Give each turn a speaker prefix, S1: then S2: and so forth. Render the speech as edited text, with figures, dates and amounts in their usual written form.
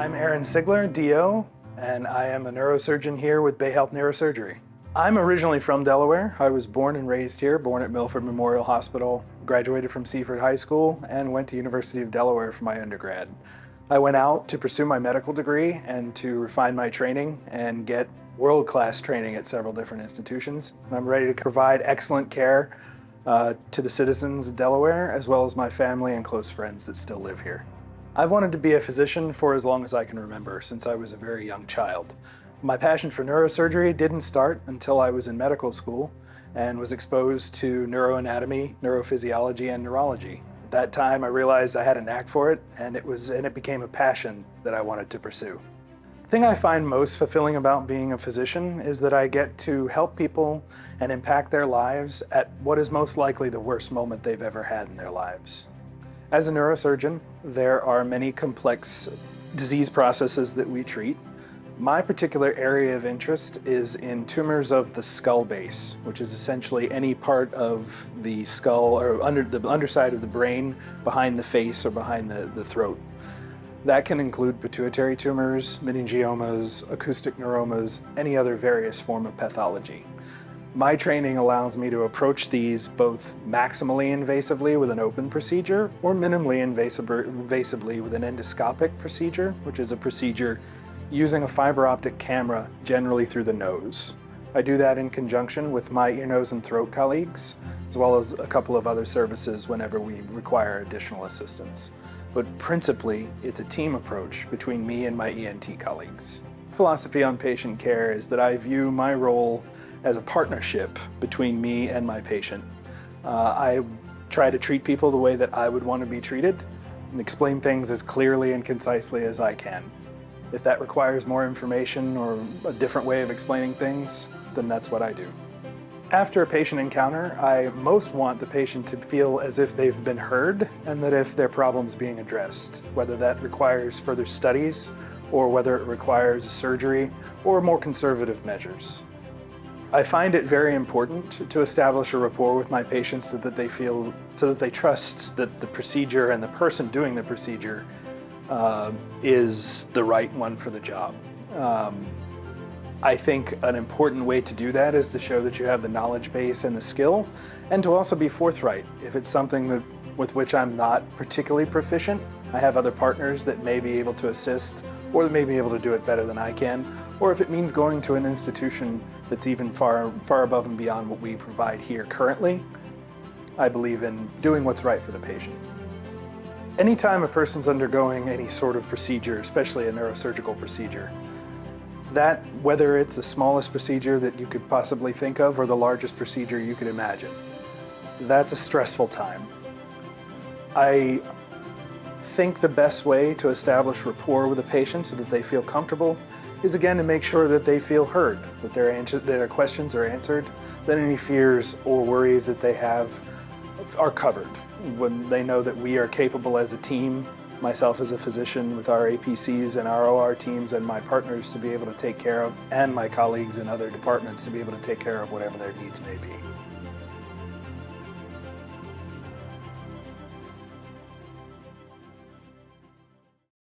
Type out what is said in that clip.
S1: I'm Aaron Sigler, DO, and I am a neurosurgeon here with Bayhealth Neurosurgery. I'm originally from Delaware. I was born and raised here, born at Milford Memorial Hospital, graduated from Seaford High School, and went to University of Delaware for my undergrad. I went out to pursue my medical degree and to refine my training and get world-class training at several different institutions. I'm ready to provide excellent care to the citizens of Delaware, as well as my family and close friends that still live here. I've wanted to be a physician for as long as I can remember, since I was a very young child. My passion for neurosurgery didn't start until I was in medical school and was exposed to neuroanatomy, neurophysiology, and neurology. At that time, I realized I had a knack for it, and it became a passion that I wanted to pursue. The thing I find most fulfilling about being a physician is that I get to help people and impact their lives at what is most likely the worst moment they've ever had in their lives. As a neurosurgeon, there are many complex disease processes that we treat. My particular area of interest is in tumors of the skull base, which is essentially any part of the skull or under the underside of the brain, behind the face or behind the throat. That can include pituitary tumors, meningiomas, acoustic neuromas, any other various form of pathology. My training allows me to approach these both maximally invasively with an open procedure or minimally invasively with an endoscopic procedure, which is a procedure using a fiber optic camera generally through the nose. I do that in conjunction with my ear, nose, and throat colleagues, as well as a couple of other services whenever we require additional assistance. But principally, it's a team approach between me and my ENT colleagues. Philosophy on patient care is that I view my role as a partnership between me and my patient. I try to treat people the way that I would want to be treated and explain things as clearly and concisely as I can. If that requires more information or a different way of explaining things, then that's what I do. After a patient encounter, I most want the patient to feel as if they've been heard and that if their problem's being addressed, whether that requires further studies or whether it requires a surgery or more conservative measures. I find it very important to establish a rapport with my patients so that they trust that the procedure and the person doing the procedure is the right one for the job. I think an important way to do that is to show that you have the knowledge base and the skill, and to also be forthright. If it's something with which I'm not particularly proficient, I have other partners that may be able to assist or that may be able to do it better than I can, or if it means going to an institution that's even far above and beyond what we provide here currently, I believe in doing what's right for the patient. Anytime a person's undergoing any sort of procedure, especially a neurosurgical procedure, that, whether it's the smallest procedure that you could possibly think of or the largest procedure you could imagine, that's a stressful time. I think the best way to establish rapport with a patient so that they feel comfortable is, again, to make sure that they feel heard, that their questions are answered, that any fears or worries that they have are covered. When they know that we are capable as a team, myself as a physician with our APCs and our OR teams and my partners to be able to take care of, and my colleagues in other departments to be able to take care of whatever their needs may be.